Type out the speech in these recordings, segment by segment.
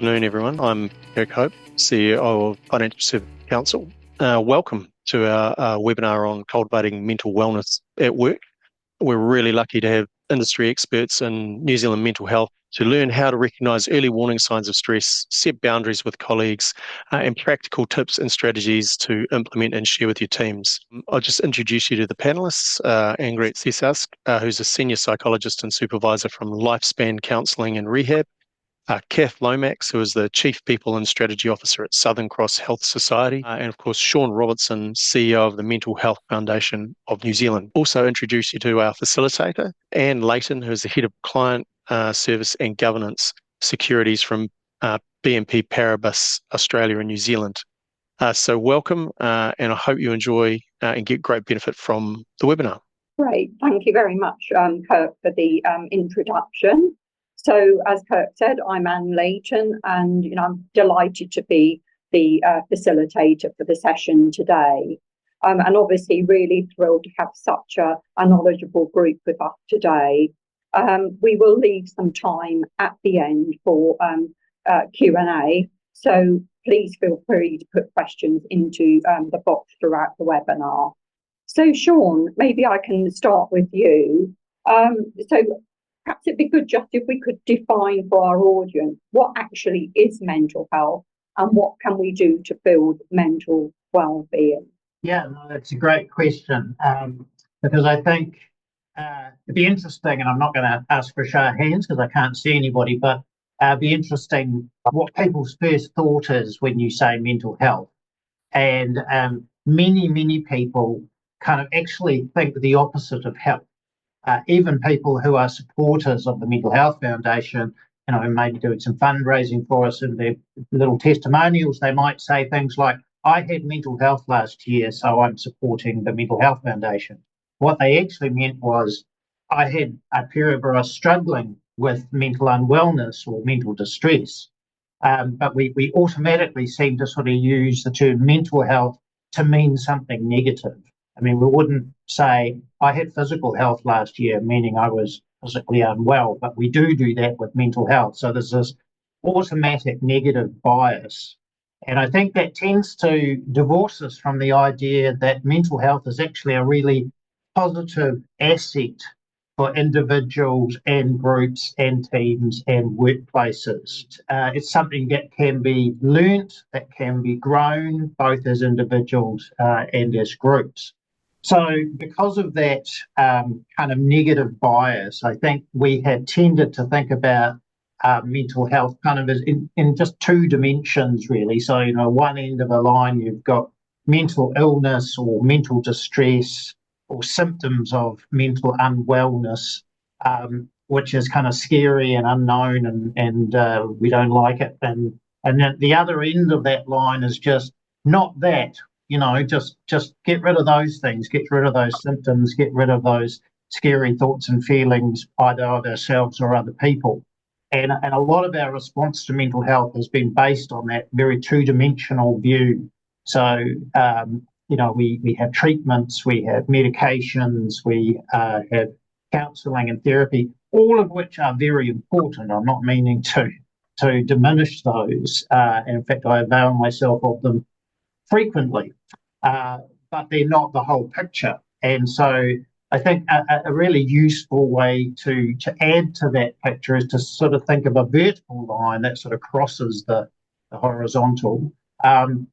afternoon, everyone. I'm Eric Hope, CEO of Financial Services Council. Welcome to our webinar on cultivating mental wellness at work. We're really lucky to have industry experts in New Zealand mental health to learn how to recognise early warning signs of stress, set boundaries with colleagues, and practical tips and strategies to implement and share with your teams. I'll just introduce you to the panellists. Anngret Sisask, who's a Senior Psychologist and Supervisor from Lifespan Counselling and Rehab. Cath Lomax, who is the Chief People and Strategy Officer at Southern Cross Health Society, and of course Shaun Robertson, CEO of the Mental Health Foundation of New Zealand. Also introduce you to our Facilitator, Ann Leyton, who is the Head of Client Service and Governance Securities from BNP Paribas, Australia and New Zealand. So welcome, and I hope you enjoy and get great benefit from the webinar. Great, thank you very much, Kirk, for the introduction. So, as Kirk said, I'm Ann Leyton, and I'm delighted to be the facilitator for the session today. And obviously really thrilled to have such a knowledgeable group with us today. We will leave some time at the end for Q&A, so please feel free to put questions into the box throughout the webinar. So, Shaun, maybe I can start with you. Perhaps it'd be good just if we could define for our audience what actually is mental health and what can we do to build mental well-being. Yeah, no, that's a great question, because I think it'd be interesting, and I'm not going to ask for a show of hands because I can't see anybody, but it'd be interesting what people's first thought is when you say mental health. And many people kind of actually think the opposite of health. Even people who are supporters of the Mental Health Foundation, maybe doing some fundraising for us in their little testimonials, they might say things like, I had mental health last year, so I'm supporting the Mental Health Foundation. What they actually meant was, I had a period where I was struggling with mental unwellness or mental distress. But we automatically seem to sort of use the term mental health to mean something negative. I mean, we wouldn't say, I had physical health last year, meaning I was physically unwell, but we do that with mental health. So there's this automatic negative bias. And I think that tends to divorce us from the idea that mental health is actually a really positive asset for individuals and groups and teams and workplaces. It's something that can be learnt, that can be grown, both as individuals and as groups. So because of that kind of negative bias, I think we have tended to think about mental health kind of as in just two dimensions, really. So, one end of a line, you've got mental illness or mental distress or symptoms of mental unwellness, which is kind of scary and unknown and we don't like it. And then the other end of that line is just not that. Just get rid of those things, get rid of those symptoms, get rid of those scary thoughts and feelings, either of ourselves or other people. And a lot of our response to mental health has been based on that very two-dimensional view. So, we have treatments, we have medications, we have counselling and therapy, all of which are very important. I'm not meaning to diminish those. And in fact, I avail myself of them frequently, but they're not the whole picture. And so I think a really useful way to add to that picture is to sort of think of a vertical line that sort of crosses the horizontal. And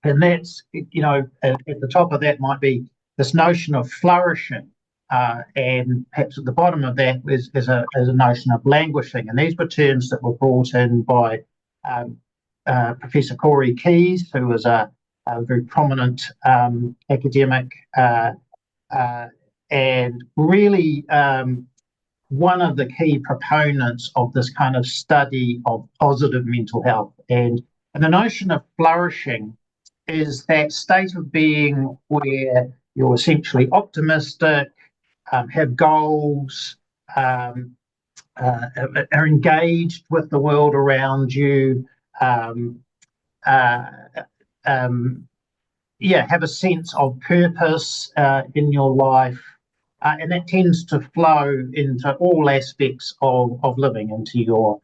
that's, at the top of that might be this notion of flourishing. And perhaps at the bottom of that is a notion of languishing. And these were terms that were brought in by Professor Corey Keyes, who was a very prominent academic, and really one of the key proponents of this kind of study of positive mental health. And the notion of flourishing is that state of being where you're essentially optimistic, have goals, are engaged with the world around you, have a sense of purpose in your life, and that tends to flow into all aspects of living, into your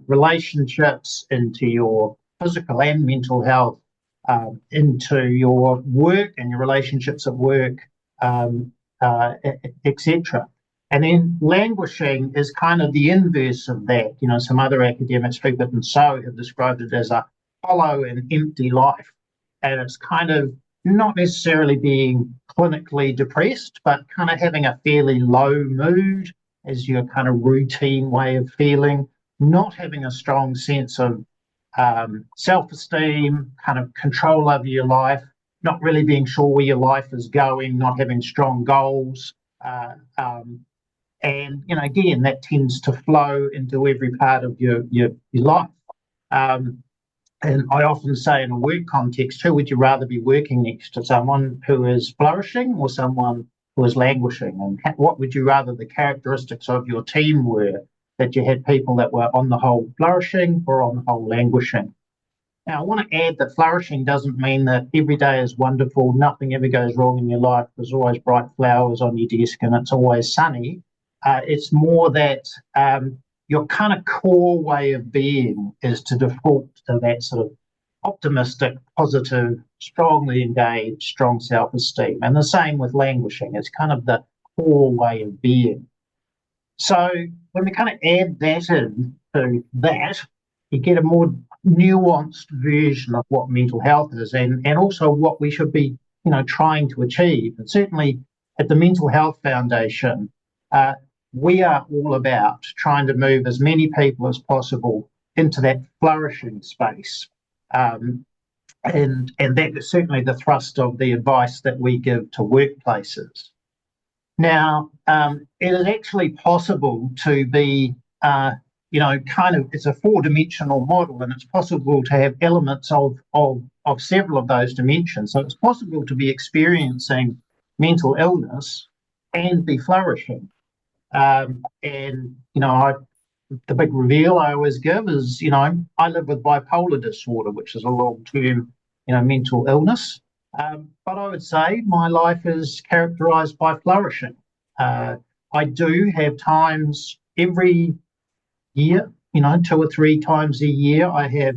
relationships, into your physical and mental health, into your work and your relationships at work, etc. And then languishing is kind of the inverse of that. Some other academics, Friedman and So, have described it as a hollow and empty life. And it's kind of not necessarily being clinically depressed, but kind of having a fairly low mood as your kind of routine way of feeling, not having a strong sense of self-esteem, kind of control over your life, not really being sure where your life is going, not having strong goals. And, again, that tends to flow into every part of your life. And I often say, in a work context, who would you rather be working next to? Someone who is flourishing or someone who is languishing? And what would you rather the characteristics of your team were, that you had people that were on the whole flourishing or on the whole languishing? Now, I want to add that flourishing doesn't mean that every day is wonderful, nothing ever goes wrong in your life, there's always bright flowers on your desk and it's always sunny. It's more that your kind of core way of being is to default to that sort of optimistic, positive, strongly engaged, strong self-esteem. And the same with languishing. It's kind of the core way of being. So when we kind of add that into that, you get a more nuanced version of what mental health is, and also what we should be, trying to achieve. And certainly at the Mental Health Foundation, we are all about trying to move as many people as possible into that flourishing space. And that is certainly the thrust of the advice that we give to workplaces. Now, it is actually possible to be, it's a four-dimensional model, and it's possible to have elements of several of those dimensions. So it's possible to be experiencing mental illness and be flourishing. The big reveal I always give is, I live with bipolar disorder, which is a long-term, mental illness. But I would say my life is characterised by flourishing. I do have times every year, 2 or 3 times a year, I have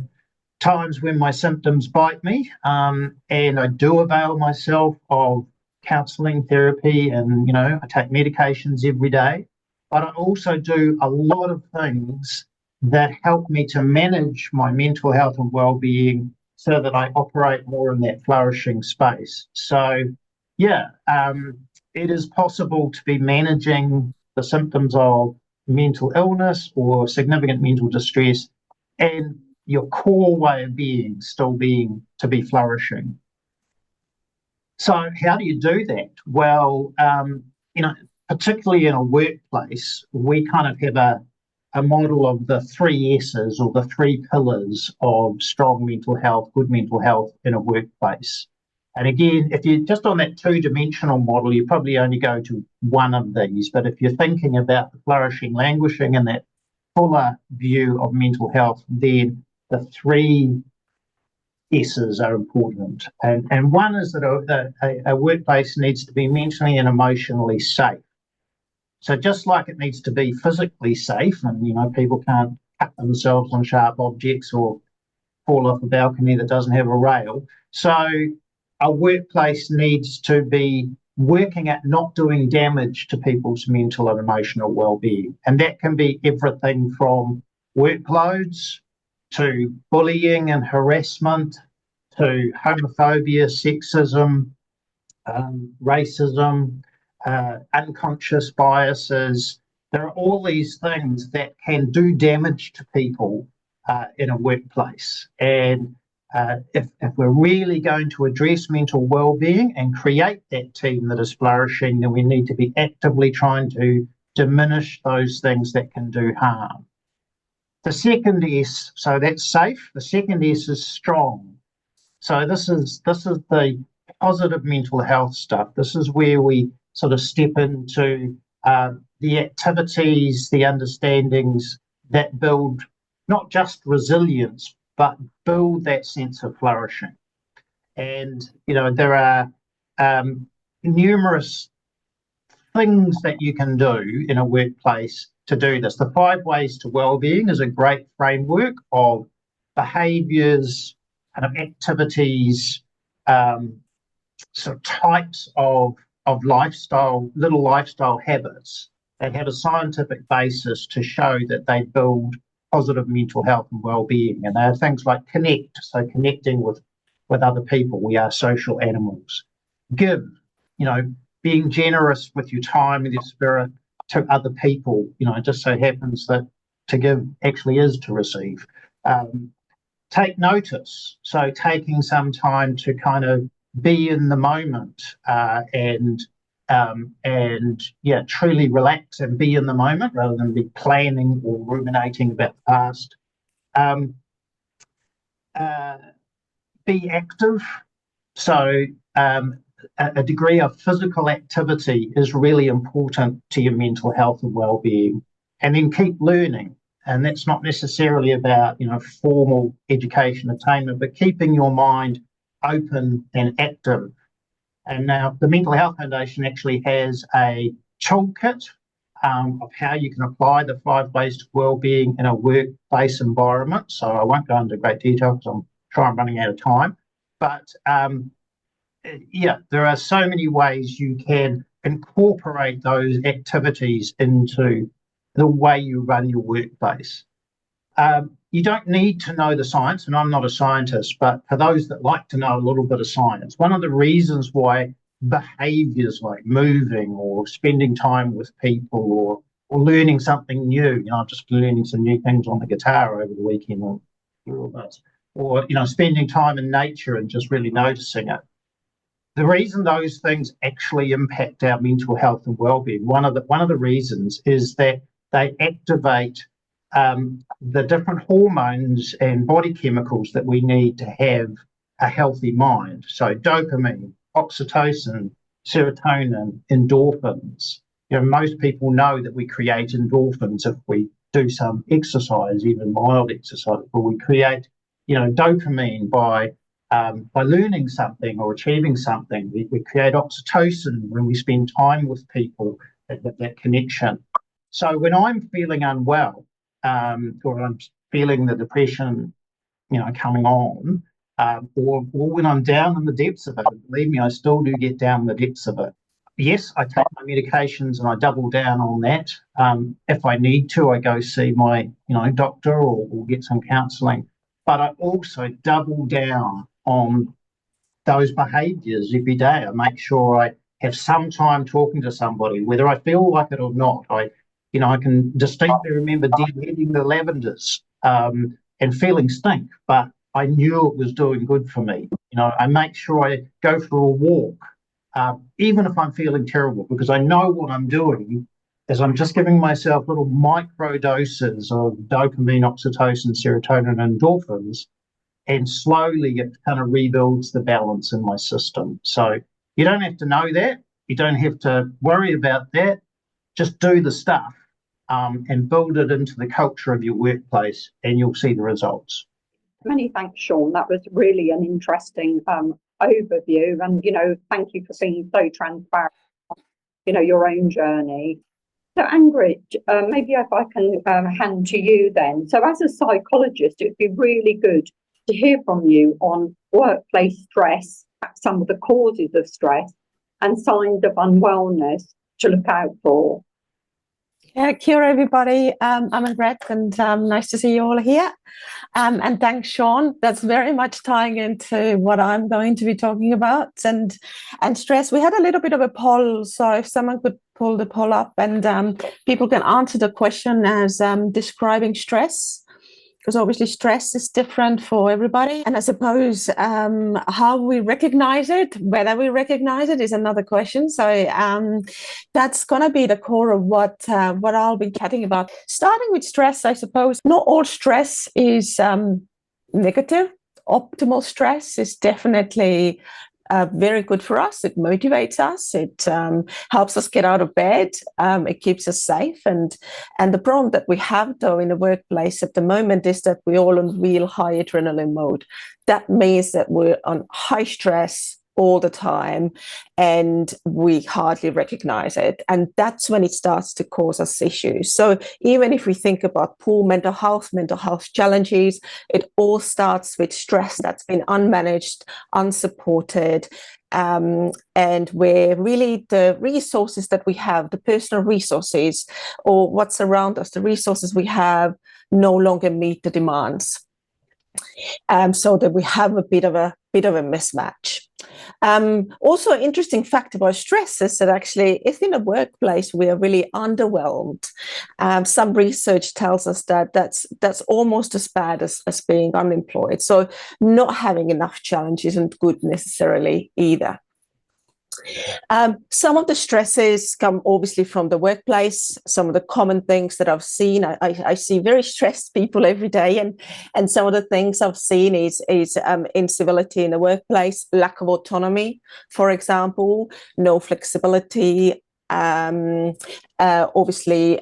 times when my symptoms bite me, and I do avail myself of counselling, therapy, and, I take medications every day. But I also do a lot of things that help me to manage my mental health and well-being so that I operate more in that flourishing space. So, it is possible to be managing the symptoms of mental illness or significant mental distress and your core way of being still being to be flourishing. So how do you do that? Well, particularly in a workplace, we kind of have a model of the 3 S's, or the 3 pillars of strong mental health, good mental health in a workplace. And again, if you're just on that 2-dimensional model, you probably only go to one of these. But if you're thinking about the flourishing, languishing, and that fuller view of mental health, then the 3 S's are important. And one is that a workplace needs to be mentally and emotionally safe. So just like it needs to be physically safe, and people can't cut themselves on sharp objects or fall off a balcony that doesn't have a rail. So a workplace needs to be working at not doing damage to people's mental and emotional well-being. And that can be everything from workloads to bullying and harassment, to homophobia, sexism, racism, unconscious biases. There are all these things that can do damage to people in a workplace. And if we're really going to address mental well-being and create that team that is flourishing, then we need to be actively trying to diminish those things that can do harm. The second S, so that's safe. The second S is strong. So this is the positive mental health stuff. This is where we sort of step into the activities, the understandings that build not just resilience, but build that sense of flourishing. And, there are numerous things that you can do in a workplace to do this. The 5 Ways to Wellbeing is a great framework of behaviours, kind of activities, sort of types of lifestyle, little lifestyle habits that have a scientific basis to show that they build positive mental health and well-being. And there are things like connect, so connecting with other people. We are social animals. Give, being generous with your time, with your spirit to other people. It just so happens that to give actually is to receive. Take notice, so taking some time to kind of be in the moment and truly relax and be in the moment rather than be planning or ruminating about the past. Be active, so a degree of physical activity is really important to your mental health and well-being. And then keep learning, and that's not necessarily about formal education attainment, but keeping your mind open and active. And now the Mental Health Foundation actually has a toolkit of how you can apply the 5 Ways to Wellbeing in a workplace environment. So I won't go into great detail because I'm sure I'm running out of time. But there are so many ways you can incorporate those activities into the way you run your workplace. You don't need to know the science, and I'm not a scientist, but for those that like to know a little bit of science, one of the reasons why behaviours like moving or spending time with people or learning something new, I'm just learning some new things on the guitar over the weekend, or spending time in nature and just really noticing it. The reason those things actually impact our mental health and well-being, one of the reasons is that they activate the different hormones and body chemicals that we need to have a healthy mind. So dopamine, oxytocin, serotonin, endorphins. Most people know that we create endorphins if we do some exercise, even mild exercise, but we create, dopamine by learning something or achieving something. We create oxytocin when we spend time with people, that connection. So when I'm feeling unwell, or I'm feeling the depression, coming on, or when I'm down in the depths of it, believe me, I still do get down in the depths of it. Yes, I take my medications and I double down on that. If I need to, I go see my, doctor or get some counselling. But I also double down on those behaviours every day. I make sure I have some time talking to somebody, whether I feel like it or not. I can distinctly remember deadheading the lavenders and feeling stink, but I knew it was doing good for me. I make sure I go for a walk, even if I'm feeling terrible, because I know what I'm doing is I'm just giving myself little micro doses of dopamine, oxytocin, serotonin, and endorphins, and slowly it kind of rebuilds the balance in my system. So you don't have to know that. You don't have to worry about that. Just do the stuff and build it into the culture of your workplace, and you'll see the results. Many thanks, Shaun. That was really an interesting overview, and thank you for being so transparent on your own journey. So Anngret, maybe if I can hand to you then. So as a psychologist, it would be really good to hear from you on workplace stress, some of the causes of stress, and signs of unwellness to look out for. Yeah, kia ora everybody. I'm Anngret, and nice to see you all here. And thanks, Shaun. That's very much tying into what I'm going to be talking about. And stress. We had a little bit of a poll, so if someone could pull the poll up, and people can answer the question as describing stress, because obviously stress is different for everybody. And I suppose how we recognize it, whether we recognize it, is another question. So that's going to be the core of what I'll be chatting about. Starting with stress, I suppose not all stress is negative. Optimal stress is definitely very good for us. It motivates us. It helps us get out of bed. It keeps us safe. And the problem that we have, though, in the workplace at the moment is that we're all on real high adrenaline mode. That means that we're on high stress all the time, and we hardly recognize it. And that's when it starts to cause us issues. So even if we think about poor mental health challenges, it all starts with stress that's been unmanaged, unsupported, and where really the resources that we have, the personal resources or what's around us, the resources we have no longer meet the demands. So that we have a bit of a mismatch. Also, an interesting fact about stress is that actually, if in a workplace we are really underwhelmed, some research tells us that that's almost as bad as being unemployed. So not having enough challenge isn't good necessarily either. Some of the stresses come obviously from the workplace. Some of the common things that I've seen, I see very stressed people every day, and some of the things I've seen is incivility in the workplace, lack of autonomy, for example, no flexibility. Obviously,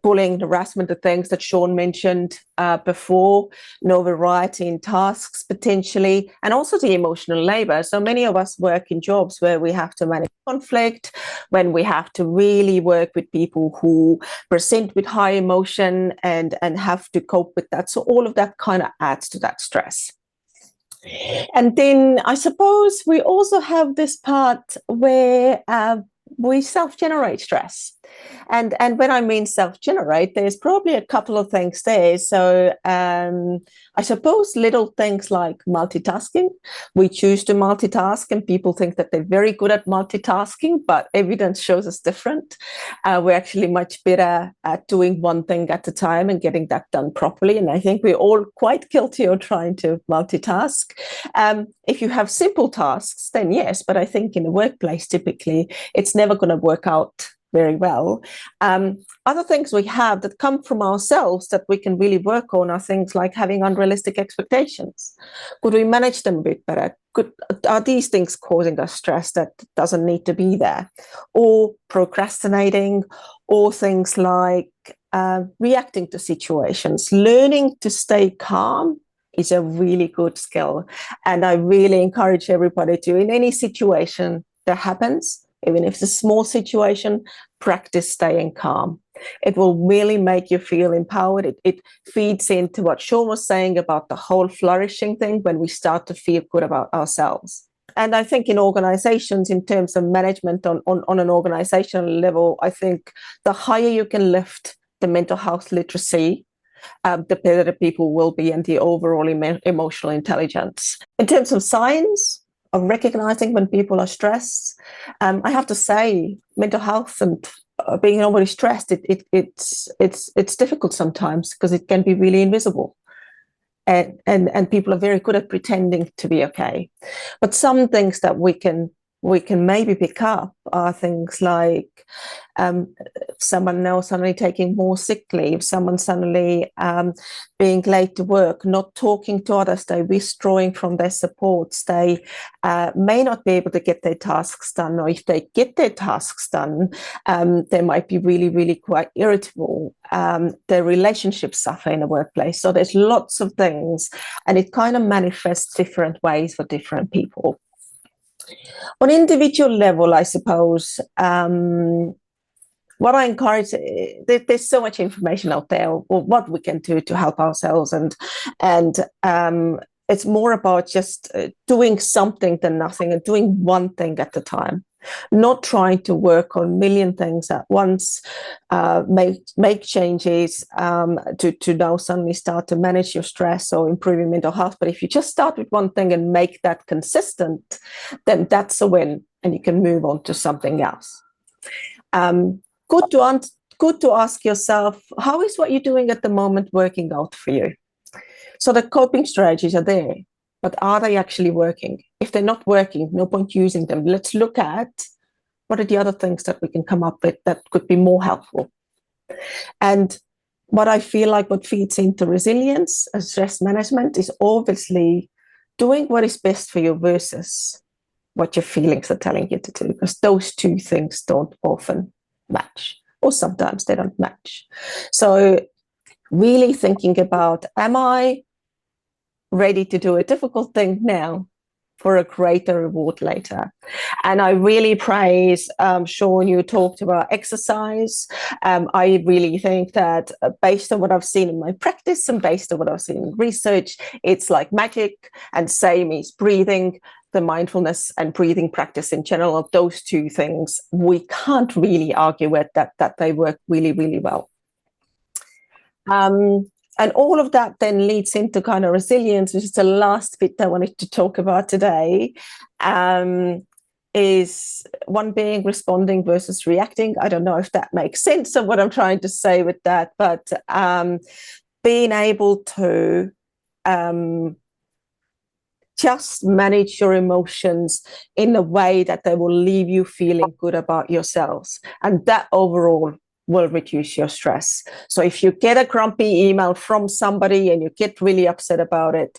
bullying, harassment, the things that Shaun mentioned before, no variety in tasks potentially, and also the emotional labor. So many of us work in jobs where we have to manage conflict, when we have to really work with people who present with high emotion and have to cope with that. So all of that kind of adds to that stress. And then I suppose we also have this part where we self-generate stress. And when I mean self-generate, there's probably a couple of things there. So I suppose little things like multitasking. We choose to multitask and people think that they're very good at multitasking, but evidence shows us different. We're actually much better at doing one thing at a time and getting that done properly. And I think we're all quite guilty of trying to multitask. If you have simple tasks, then yes, but I think in the workplace, typically, it's never going to work out very well. Other things we have that come from ourselves that we can really work on are things like having unrealistic expectations. Could we manage them a bit better? Are these things causing us stress that doesn't need to be there? Or procrastinating, or things like reacting to situations. Learning to stay calm is a really good skill. And I really encourage everybody to, in any situation that happens, even if it's a small situation, practice staying calm. It will really make you feel empowered. It feeds into what Shaun was saying about the whole flourishing thing when we start to feel good about ourselves. And I think in organizations, in terms of management on an organizational level, I think the higher you can lift the mental health literacy, the better the people will be and the overall emotional intelligence. In terms of signs of recognizing when people are stressed, I have to say mental health and being overly stressed, it's difficult sometimes because it can be really invisible. And people are very good at pretending to be okay. But some things that we can maybe pick up are things like someone now suddenly taking more sick leave, someone suddenly being late to work, not talking to others, they withdrawing from their supports, they may not be able to get their tasks done, or if they get their tasks done, they might be really, really quite irritable. Their relationships suffer in the workplace. So there's lots of things, and it kind of manifests different ways for different people. On individual level, I suppose, what I encourage, there's so much information out there, or what we can do to help ourselves, and it's more about just doing something than nothing, and doing one thing at a time. Not trying to work on a million things at once, make changes to now suddenly start to manage your stress or improve your mental health. But if you just start with one thing and make that consistent, then that's a win, and you can move on to something else. Good to ask yourself, how is what you're doing at the moment working out for you? So the coping strategies are there, but are they actually working? If they're not working, no point using them. Let's look at what are the other things that we can come up with that could be more helpful. And what I feel like what feeds into resilience and stress management is obviously doing what is best for you versus what your feelings are telling you to do, because those two things don't often match, or sometimes they don't match. So really thinking about, am I ready to do a difficult thing now for a greater reward later. And I really praise, Shaun, you talked about exercise. I really think that based on what I've seen in my practice and based on what I've seen in research, it's like magic, and same is breathing. The mindfulness and breathing practice in general, of those two things, we can't really argue with that they work really, really well. And all of that then leads into kind of resilience, which is the last bit I wanted to talk about today, is one being responding versus reacting. I don't know if that makes sense of what I'm trying to say with that, but being able to just manage your emotions in a way that they will leave you feeling good about yourselves. And that overall will reduce your stress. So if you get a grumpy email from somebody and you get really upset about it,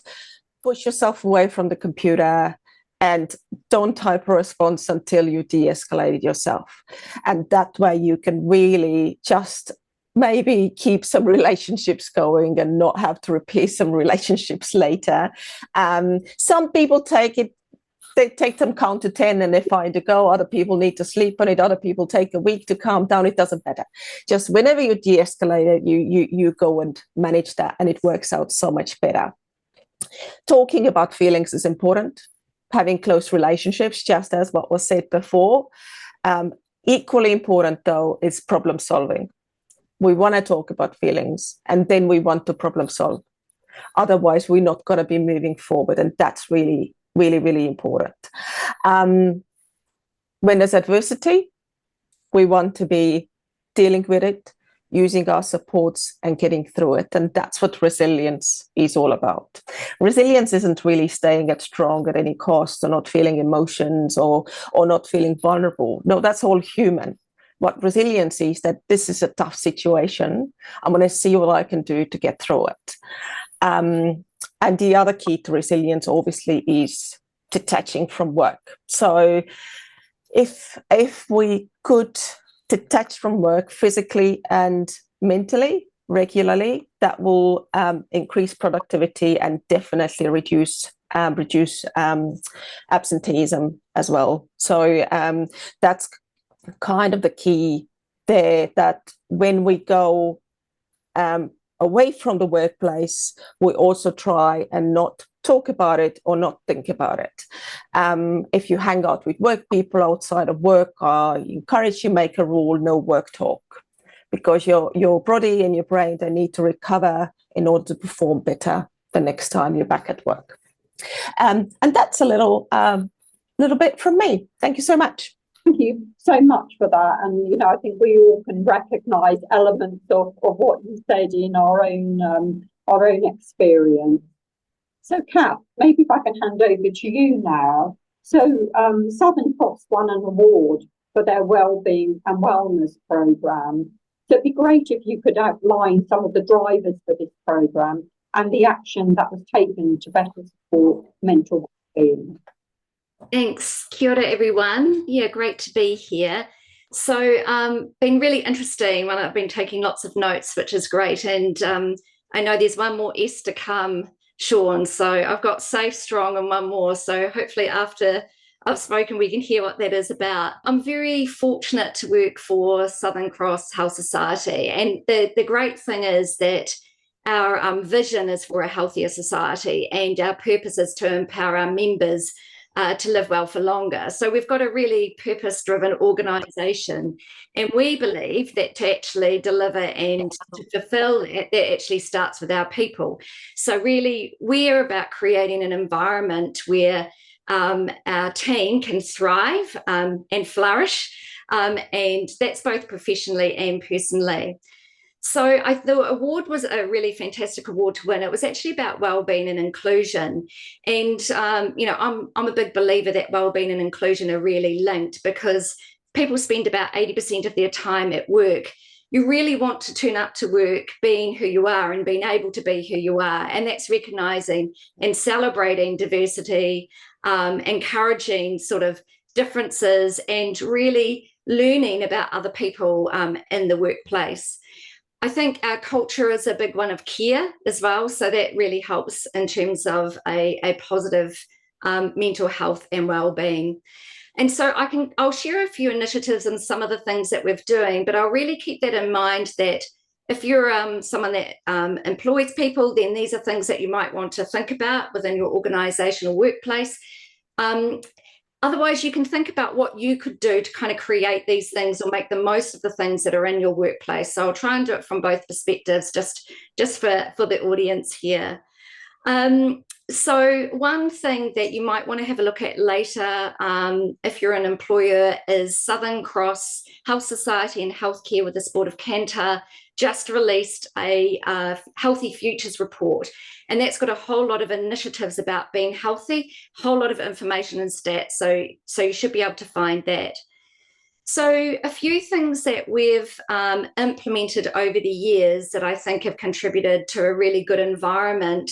push yourself away from the computer and don't type a response until you de-escalate it yourself. And that way you can really just maybe keep some relationships going and not have to repair some relationships later. Some people they take them count to 10 and they find a go. Other people need to sleep on it. Other people take a week to calm down. It doesn't matter. Just whenever you de-escalate it, you go and manage that, and it works out so much better. Talking about feelings is important. Having close relationships, just as what was said before. Equally important, though, is problem solving. We want to talk about feelings, and then we want to problem solve. Otherwise, we're not going to be moving forward, and that's really, really, really important. When there's adversity, we want to be dealing with it, using our supports and getting through it. And that's what resilience is all about. Resilience isn't really staying strong at any cost, or not feeling emotions, or not feeling vulnerable. No, that's all human. What resilience is that this is a tough situation. I'm going to see what I can do to get through it. And the other key to resilience, obviously, is detaching from work. So if we could detach from work physically and mentally regularly, that will increase productivity and definitely reduce absenteeism as well. So that's kind of the key there, that when we go away from the workplace, we also try and not talk about it or not think about it. If you hang out with work people outside of work, I encourage you make a rule, no work talk, because your body and your brain, they need to recover in order to perform better the next time you're back at work. And that's a little bit from me. Thank you so much. Thank you so much for that. And, I think we all can recognise elements of what you said in our own experience. So, Cath, maybe if I can hand over to you now. So, Southern Cross won an award for their wellbeing and wellness programme. So it'd be great if you could outline some of the drivers for this programme and the action that was taken to better support mental wellbeing. Thanks. Kia ora, everyone. Yeah, great to be here. So been really interesting. I've been taking lots of notes, which is great. And I know there's one more S to come, Shaun. So I've got safe, strong, and one more. So hopefully after I've spoken, we can hear what that is about. I'm very fortunate to work for Southern Cross Health Society. And the great thing is that our vision is for a healthier society, and our purpose is to empower our members to live well for longer. So we've got a really purpose-driven organisation, and we believe that to actually deliver and to fulfil it actually starts with our people. So really, we're about creating an environment where our team can thrive and flourish, and that's both professionally and personally. So the award was a really fantastic award to win. It was actually about wellbeing and inclusion. And, I'm a big believer that wellbeing and inclusion are really linked, because people spend about 80% of their time at work. You really want to turn up to work being who you are and being able to be who you are. And that's recognising and celebrating diversity, encouraging sort of differences, and really learning about other people in the workplace. I think our culture is a big one of care as well. So that really helps in terms of a positive mental health and well-being. And so I'll share a few initiatives and some of the things that we're doing, but I'll really keep that in mind that if you're someone that employs people, then these are things that you might want to think about within your organisation or workplace. Otherwise, you can think about what you could do to kind of create these things or make the most of the things that are in your workplace. So I'll try and do it from both perspectives, just for the audience here. So one thing that you might want to have a look at later, if you're an employer, is Southern Cross Health Society and Healthcare with the Sport of Canter just released a Healthy Futures report. And that's got a whole lot of initiatives about being healthy, a whole lot of information and stats. So you should be able to find that. So a few things that we've implemented over the years that I think have contributed to a really good environment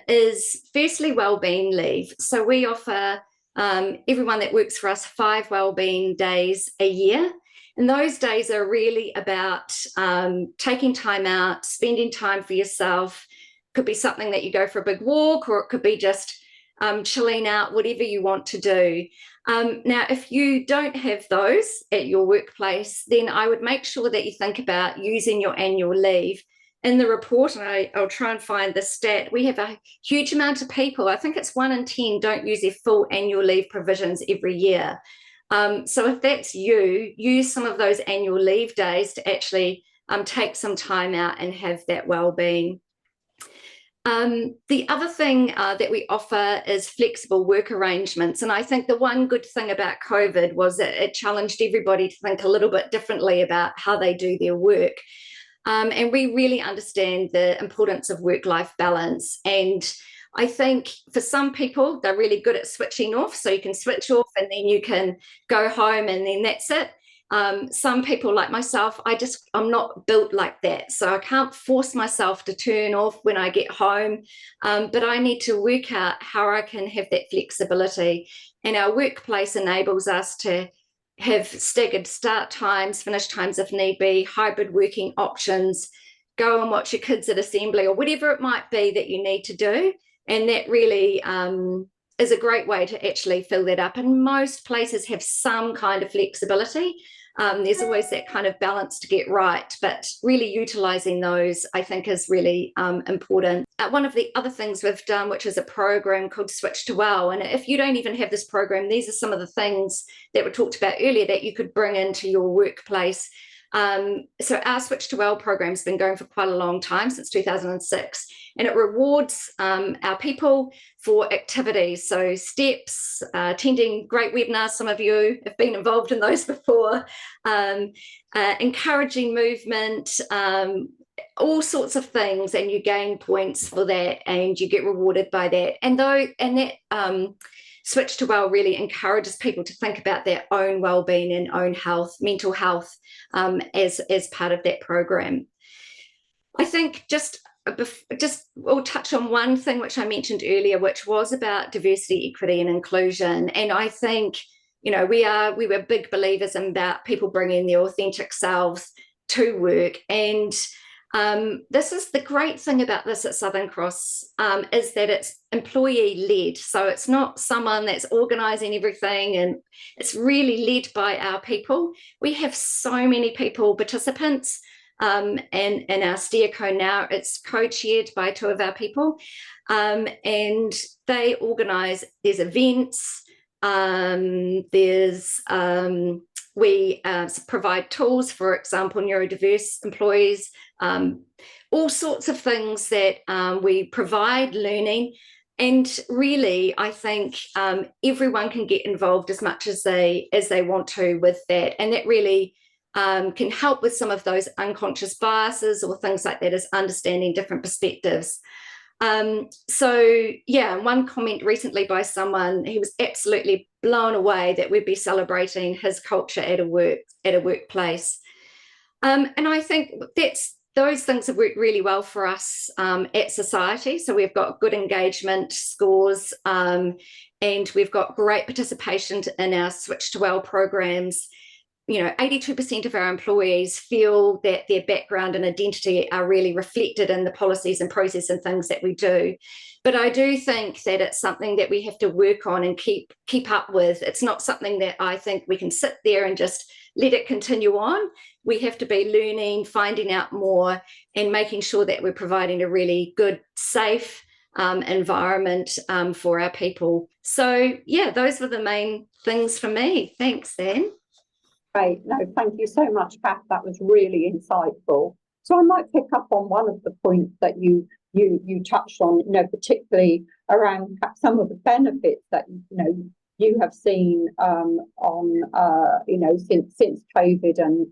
is firstly wellbeing leave. So we offer everyone that works for us 5 wellbeing days a year. And those days are really about taking time out, spending time for yourself. Could be something that you go for a big walk, or it could be just chilling out, whatever you want to do. Now, if you don't have those at your workplace, then I would make sure that you think about using your annual leave. In the report, and I'll try and find the stat, we have a huge amount of people, I think it's 1 in 10, don't use their full annual leave provisions every year. So if that's you, use some of those annual leave days to actually take some time out and have that well-being. The other thing that we offer is flexible work arrangements. And I think the one good thing about COVID was that it challenged everybody to think a little bit differently about how they do their work. And we really understand the importance of work-life balance. And I think for some people, they're really good at switching off. So you can switch off and then you can go home and then that's it. Some people like myself, I'm not built like that. So I can't force myself to turn off when I get home, but I need to work out how I can have that flexibility. And our workplace enables us to have staggered start times, finish times if need be, hybrid working options, go and watch your kids at assembly or whatever it might be that you need to do. And that really is a great way to actually fill that up. And most places have some kind of flexibility. There's always that kind of balance to get right, but really utilising those, I think, is really important. One of the other things we've done, which is a program called Switch to Well, and if you don't even have this program, these are some of the things that were talked about earlier that you could bring into your workplace. So our Switch to Well program has been going for quite a long time, since 2006, and it rewards our people for activities. So steps, attending great webinars, some of you have been involved in those before, encouraging movement, all sorts of things, and you gain points for that and you get rewarded by that. And that Switch to Well really encourages people to think about their own well-being and own health, mental health, as part of that program. I think just we'll touch on one thing which I mentioned earlier, which was about diversity, equity, and inclusion. And I think, we were big believers in about people bringing their authentic selves to work. And this is the great thing about this at Southern Cross, is that it's employee-led. So it's not someone that's organising everything, and it's really led by our people. We have so many people, participants, and our steerco now, it's co-chaired by 2 of our people, and they organise, there's events, we provide tools, for example, neurodiverse employees, all sorts of things that we provide learning. And really, I think everyone can get involved as much as they want to with that. And that really can help with some of those unconscious biases or things like that, as understanding different perspectives. One comment recently by someone, he was absolutely blown away that we'd be celebrating his culture at a workplace. And I think those things have worked really well for us at Society. So we've got good engagement scores, and we've got great participation in our Switch to Well programs. 82% of our employees feel that their background and identity are really reflected in the policies and process and things that we do. But I do think that it's something that we have to work on and keep up with. It's not something that I think we can sit there and just let it continue on. We have to be learning, finding out more, and making sure that we're providing a really good, safe environment for our people. So, yeah, those were the main things for me. Thanks, Anne. Great. No, thank you so much, Cath. That was really insightful. So I might pick up on one of the points that you touched on, particularly around some of the benefits that you have seen since COVID, and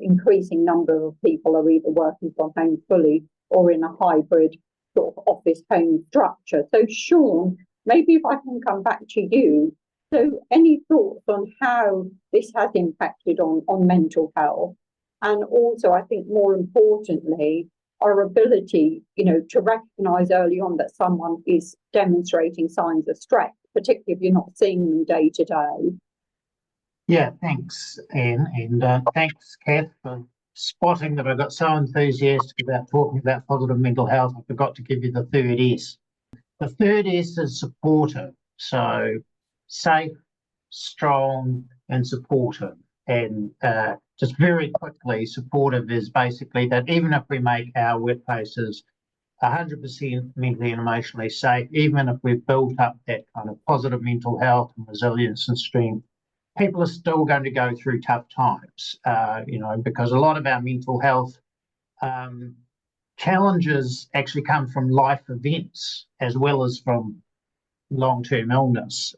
increasing number of people are either working from home fully or in a hybrid sort of office home structure. So Shaun, maybe if I can come back to you. So any thoughts on how this has impacted on mental health? And also, I think more importantly, our ability, to recognise early on that someone is demonstrating signs of stress, particularly if you're not seeing them day to day. Yeah, thanks, Anne, and thanks, Cath, for spotting that I got so enthusiastic about talking about positive mental health. I forgot to give you the third S. The third S is supportive. So safe, strong, and supportive. And just very quickly, supportive is basically that even if we make our workplaces 100% mentally and emotionally safe, even if we've built up that kind of positive mental health and resilience and strength, people are still going to go through tough times, because a lot of our mental health challenges actually come from life events as well as from long-term illness.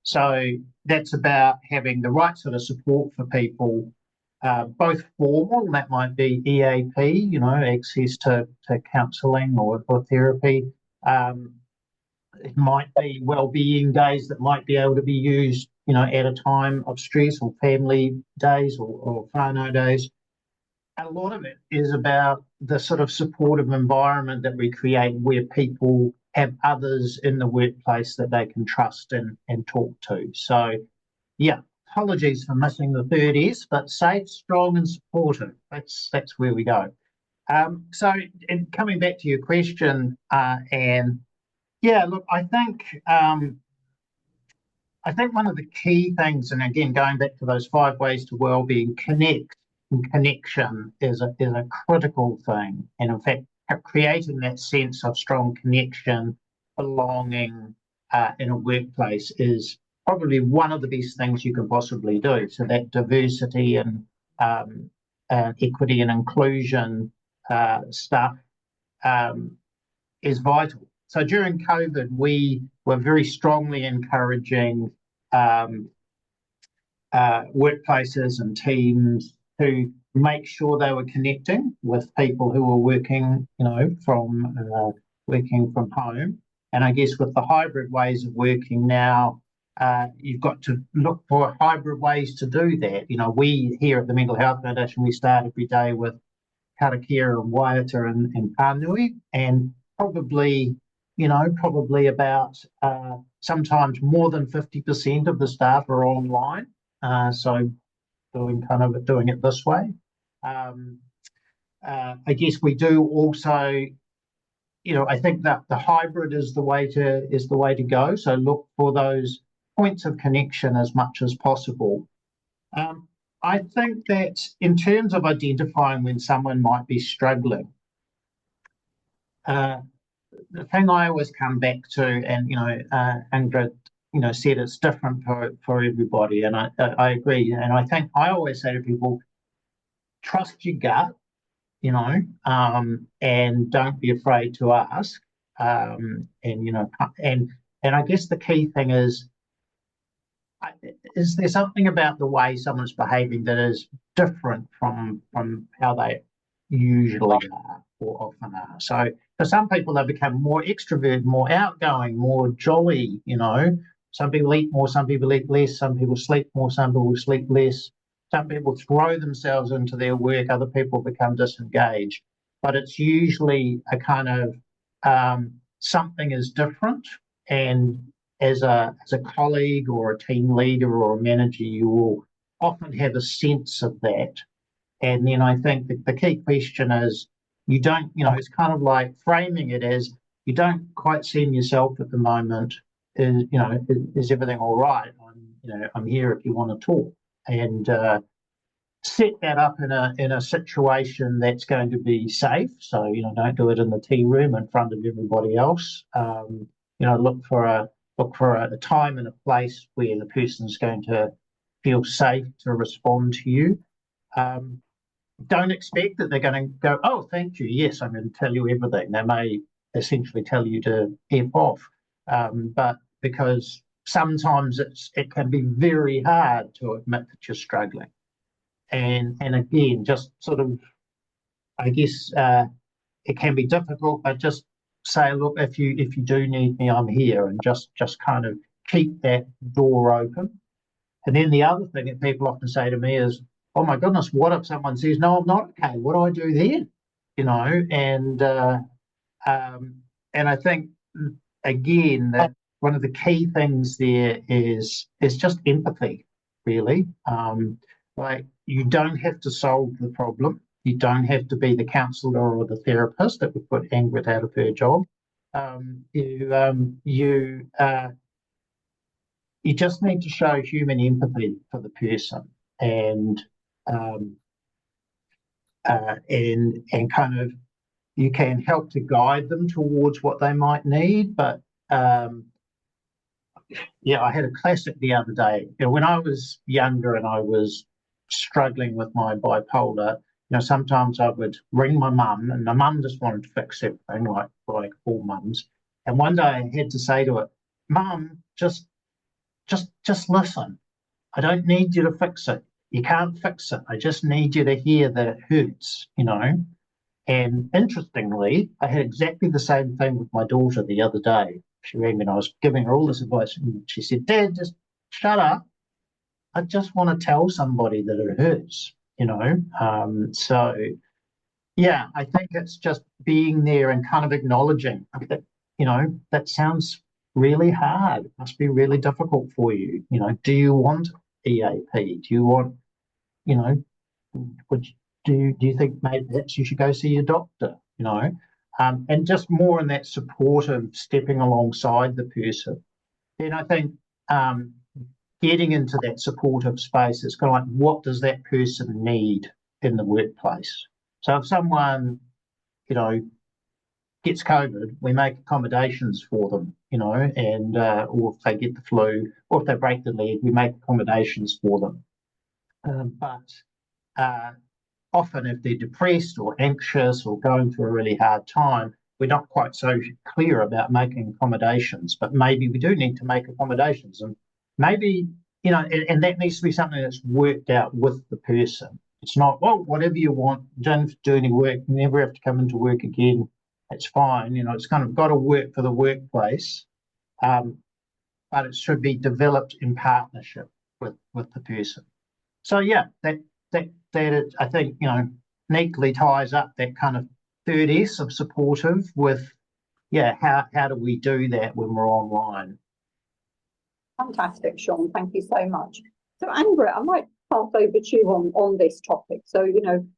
So that's about having the right sort of support for people, both formal, that might be EAP, access to counselling or therapy. It might be wellbeing days that might be able to be used, at a time of stress, or family days or whānau days. A lot of it is about the sort of supportive environment that we create where people have others in the workplace that they can trust and talk to. So, yeah, apologies for missing the third S, but safe, strong, and supportive. That's where we go. So, and coming back to your question, Anne, yeah, look, I think one of the key things, and again, going back to those 5 ways to wellbeing, connection is a critical thing, and in fact, creating that sense of strong connection, belonging in a workplace is probably one of the best things you can possibly do. So that diversity and equity and inclusion stuff is vital. So during COVID, we were very strongly encouraging workplaces and teams to make sure they were connecting with people who were working, working from home. And I guess with the hybrid ways of working now, you've got to look for hybrid ways to do that. We here at the Mental Health Foundation, we start every day with karakia and waiata and pānui, and probably about sometimes more than 50% of the staff are online. So doing it this way. I guess we do also, I think that the hybrid is the way to go. So look for those points of connection as much as possible. I think that in terms of identifying when someone might be struggling, the thing I always come back to, and Anngret, said it's different for everybody, and I agree. And I think I always say to people, trust your gut, and don't be afraid to ask. And I guess the key thing is there something about the way someone's behaving that is different from how they usually are or often are? So for some people, they become more extrovert, more outgoing, more jolly, Some people eat more, some people eat less, some people sleep more, some people sleep less. Some people throw themselves into their work, other people become disengaged. But it's usually a kind of something is different, and as a colleague or a team leader or a manager, you will often have a sense of that. And then I think the key question is, you don't, it's kind of like framing it as, you don't quite see yourself at the moment. Is everything all right? I'm here if you want to talk, and set that up in a situation that's going to be safe. So don't do it in the tea room in front of everybody else. Look for a time and a place where the person's going to feel safe to respond to you. Don't expect that they're going to go, oh, thank you, yes, I'm going to tell you everything. They may essentially tell you to F off, but because sometimes it can be very hard to admit that you're struggling. And again, just sort of, I guess it can be difficult, but just say, look, if you do need me, I'm here, and just kind of keep that door open. And then the other thing that people often say to me is, oh my goodness, what if someone says, no, I'm not okay? What do I do then? And I think, again, that one of the key things there is just empathy, really. Like, you don't have to solve the problem. You don't have to be the counsellor or the therapist that would put Anngret out of her job. You just need to show human empathy for the person, and kind of, you can help to guide them towards what they might need. But I had a classic the other day. When I was younger and I was struggling with my bipolar, sometimes I would ring my mum, and my mum just wanted to fix everything, like all mums. And one day I had to say to her, Mum, just listen. I don't need you to fix it. You can't fix it. I just need you to hear that it hurts, And interestingly, I had exactly the same thing with my daughter the other day. She rang me and I was giving her all this advice, and she said, Dad, just shut up. I just want to tell somebody that it hurts, So, yeah, I think it's just being there and kind of acknowledging that, that sounds really hard. It must be really difficult for you. Do you want EAP? Do you want, do you think maybe perhaps you should go see your doctor? And just more in that supportive, stepping alongside the person. Then I think getting into that supportive space, it's kind of like, what does that person need in the workplace? So if someone, gets COVID, we make accommodations for them, and or if they get the flu, or if they break the leg, we make accommodations for them. But often if they're depressed or anxious or going through a really hard time, we're not quite so clear about making accommodations, but maybe we do need to make accommodations. And maybe, and that needs to be something that's worked out with the person. It's not, well, whatever you want, don't have to do any work, you never have to come into work again, it's fine. It's kind of got to work for the workplace, but it should be developed in partnership with the person. So yeah, that I think, neatly ties up that kind of third S of supportive with, how do we do that when we're online? Fantastic, Shaun. Thank you so much. So, Anngret, I might pass over to you on this topic. So,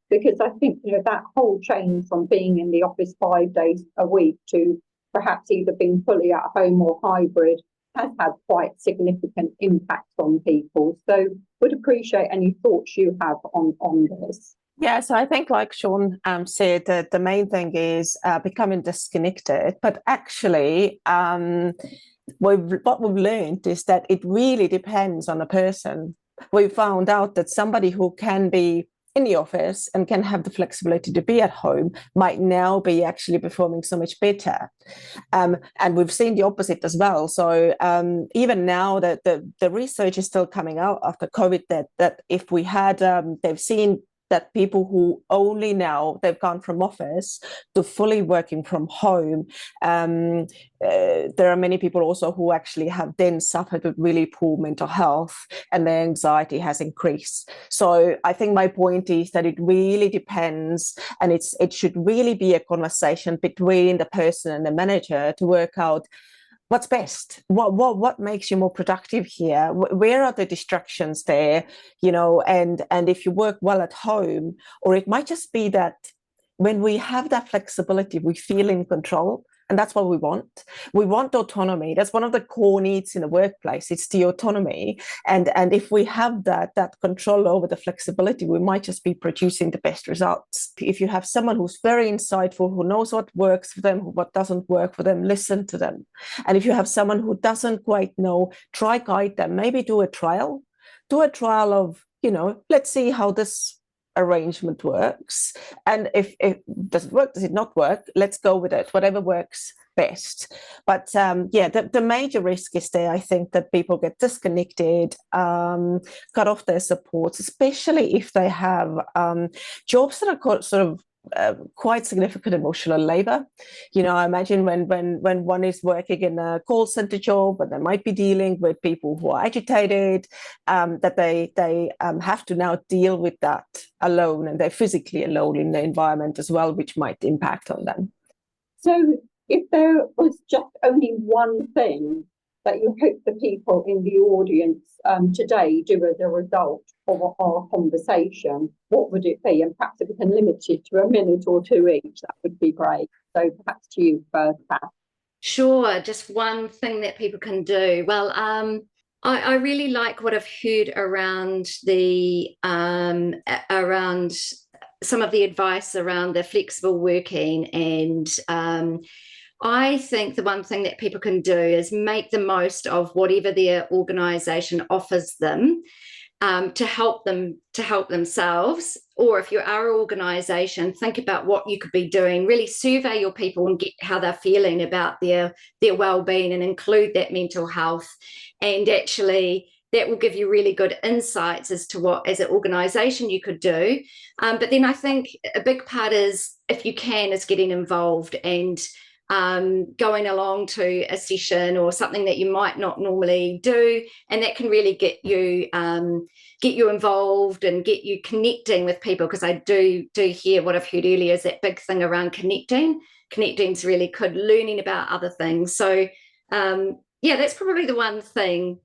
because I think, that whole change from being in the office 5 days a week to perhaps either being fully at home or hybrid has had quite significant impacts on people. So would appreciate any thoughts you have on this. Yeah, so I think, like Shaun said, that the main thing is becoming disconnected. But actually, what we've learned is that it really depends on the person. We found out that somebody who can be in the office and can have the flexibility to be at home might now be actually performing so much better. And we've seen the opposite as well. So even now that the research is still coming out after COVID, that if we had, they've seen that people who only now they've gone from office to fully working from home, there are many people also who actually have then suffered with really poor mental health, and their anxiety has increased. So I think my point is that it really depends, and it should really be a conversation between the person and the manager to work out what's best, what makes you more productive here, where are the distractions there, and if you work well at home, or it might just be that when we have that flexibility, we feel in control. And that's what we want. We want autonomy. That's one of the core needs in the workplace. It's the autonomy. And if we have that control over the flexibility, we might just be producing the best results. If you have someone who's very insightful, who knows what works for them, what doesn't work for them, listen to them. And if you have someone who doesn't quite know, try guide them. Maybe do a trial. Do a trial of, let's see how this arrangement works, and if it does it work, does it not work, let's go with it, whatever works best. But the major risk is there, I think, that people get disconnected, cut off their supports, especially if they have jobs that are sort of quite significant emotional labor. I imagine when one is working in a call center job, and they might be dealing with people who are agitated, that they have to now deal with that alone, and they're physically alone in the environment as well, which might impact on them. So if there was just only one thing that you hope the people in the audience today do as a result of our conversation, what would it be? And perhaps if we can limit it to a minute or two each, that would be great. So perhaps to you first, Cath. Sure, just one thing that people can do. Well, I really like what I've heard around around some of the advice around the flexible working, and I think the one thing that people can do is make the most of whatever their organisation offers them, to help themselves. Or if you are an organisation, think about what you could be doing. Really survey your people and get how they're feeling about their well-being, and include that mental health. And actually, that will give you really good insights as to what, as an organisation, you could do. But then I think a big part is, if you can, is getting involved and going along to a session or something that you might not normally do, and that can really get you involved and get you connecting with people. Because I do hear what I've heard earlier is that big thing around connecting's really good, learning about other things. So that's probably the one thing.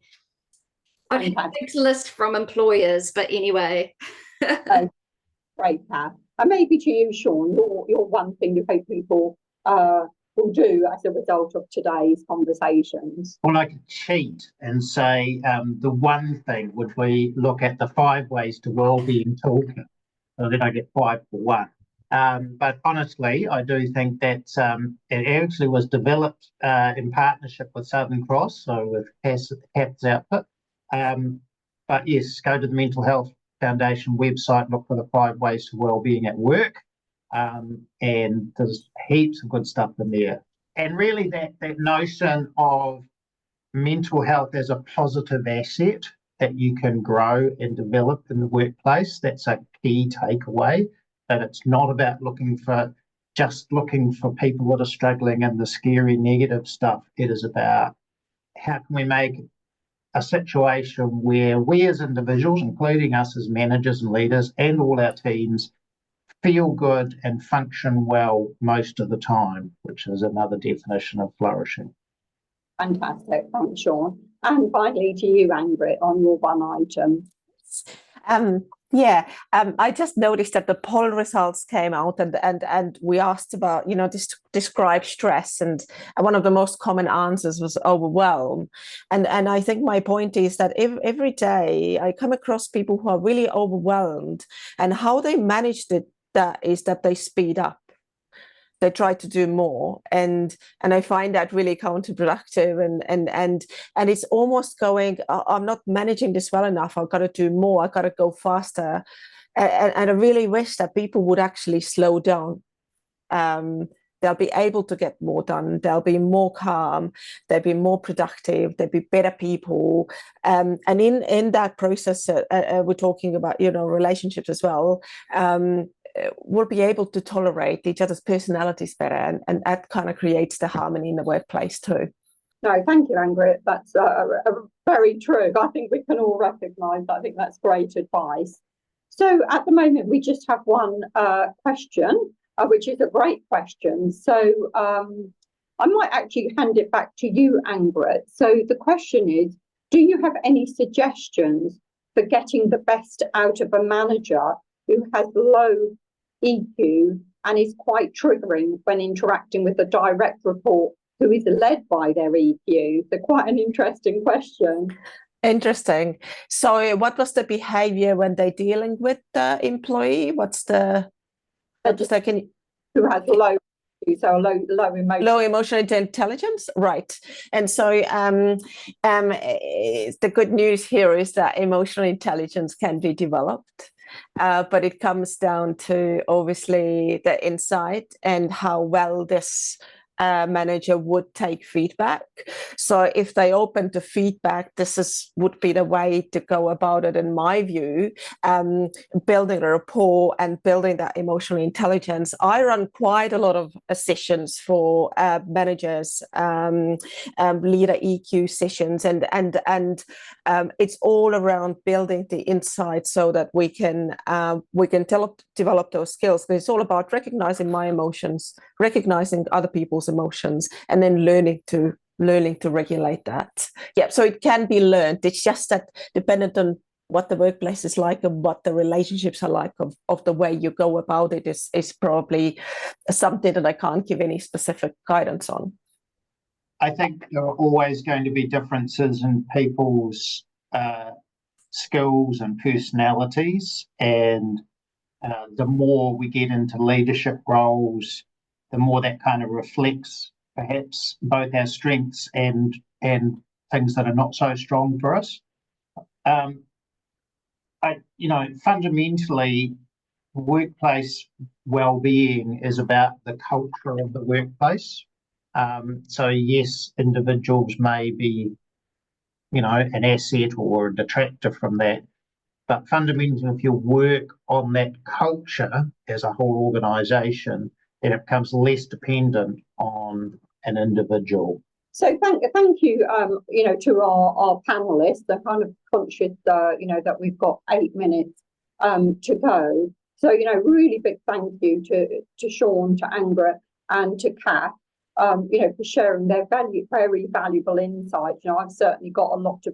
I've had a big list from employers, but anyway. Great, Cath. And maybe to you, Shaun, your one thing you hope people will do as a result of today's conversations. Well, I could cheat and say the one thing would be look at the 5 ways to wellbeing toolkit. So then I get 5 for 1. But honestly, I do think that it actually was developed in partnership with Southern Cross, so with Cath's output. But yes, go to the Mental Health Foundation website, look for the 5 ways to wellbeing at work. And there's heaps of good stuff in there. And really that notion of mental health as a positive asset that you can grow and develop in the workplace, that's a key takeaway, that it's not about looking for people that are struggling in the scary negative stuff. It is about how can we make a situation where we as individuals, including us as managers and leaders and all our teams, feel good and function well most of the time, which is another definition of flourishing. Fantastic, thanks, Shaun. And finally to you, Anngret, on your one item. I just noticed that the poll results came out, and we asked about, describe stress, and one of the most common answers was overwhelm. And I think my point is that every day I come across people who are really overwhelmed, and how they manage that is that they speed up. They try to do more, and I find that really counterproductive, and it's almost going, I'm not managing this well enough, I've got to do more, I've got to go faster, and I really wish that people would actually slow down. They'll be able to get more done, they'll be more calm, they'll be more productive, they'll be better people, and in that process we're talking about relationships as well. We'll be able to tolerate each other's personalities better, and that kind of creates the harmony in the workplace too. No, thank you, Anngret. That's very true. I think we can all recognise that. I think that's great advice. So at the moment, we just have one question, which is a great question. So I might actually hand it back to you, Anngret. So the question is, do you have any suggestions for getting the best out of a manager who has low EQ and is quite triggering when interacting with a direct report who is led by their EQ? So quite an interesting question. Interesting. So what was the behavior when they're dealing with the employee? What's the, who has low low emotional intelligence, right? And so the good news here is that emotional intelligence can be developed, but it comes down to obviously the insight and how well this manager would take feedback. So if they open to feedback, would be the way to go about it, in my view, building a rapport and building that emotional intelligence. I run quite a lot of sessions for managers, leader EQ sessions, and it's all around building the insight so that we can develop those skills. It's all about recognizing my emotions, recognizing other people's emotions, and then learning to regulate that. Yeah, so it can be learned. It's just that dependent on what the workplace is like and what the relationships are like of the way you go about it is probably something that I can't give any specific guidance on. I think there are always going to be differences in people's skills and personalities, and the more we get into leadership roles, the more that kind of reflects perhaps both our strengths and things that are not so strong for us. Fundamentally, workplace well-being is about the culture of the workplace. So yes, individuals may be, an asset or a detractor from that, but fundamentally, if you work on that culture as a whole organisation, then it becomes less dependent on an individual. So thank you, to our panelists. I'm kind of conscious, that we've got 8 minutes to go. So, really big thank you to Shaun, to Anngret, and to Cath, for sharing their very valuable insights. I've certainly got a lot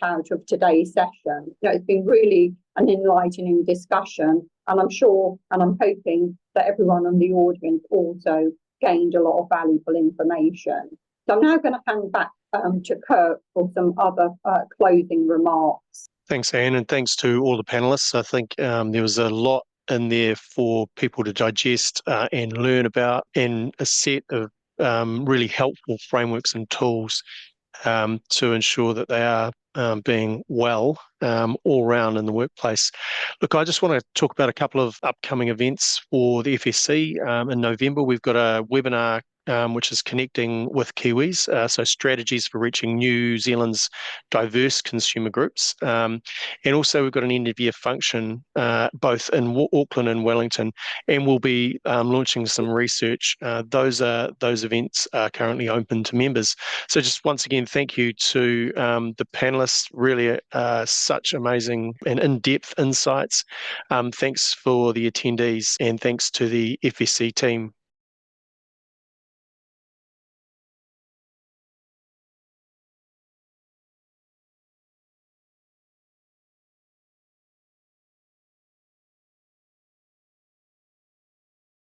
out of today's session. It's been really an enlightening discussion, and I'm sure and I'm hoping that everyone in the audience also gained a lot of valuable information. So I'm now going to hand back to Kirk for some other closing remarks. Thanks, Anne, and thanks to all the panelists. I think there was a lot in there for people to digest and learn about, and a set of really helpful frameworks and tools to ensure that they are being well all round in the workplace. Look, I just want to talk about a couple of upcoming events for the FSC. In November, we've got a webinar which is connecting with Kiwis, so strategies for reaching New Zealand's diverse consumer groups. And also we've got an end-of-year function both in Auckland and Wellington, and we'll be launching some research. Those events are currently open to members. So just once again, thank you to the panelists, really such amazing and in-depth insights. Thanks for the attendees, and thanks to the FSC team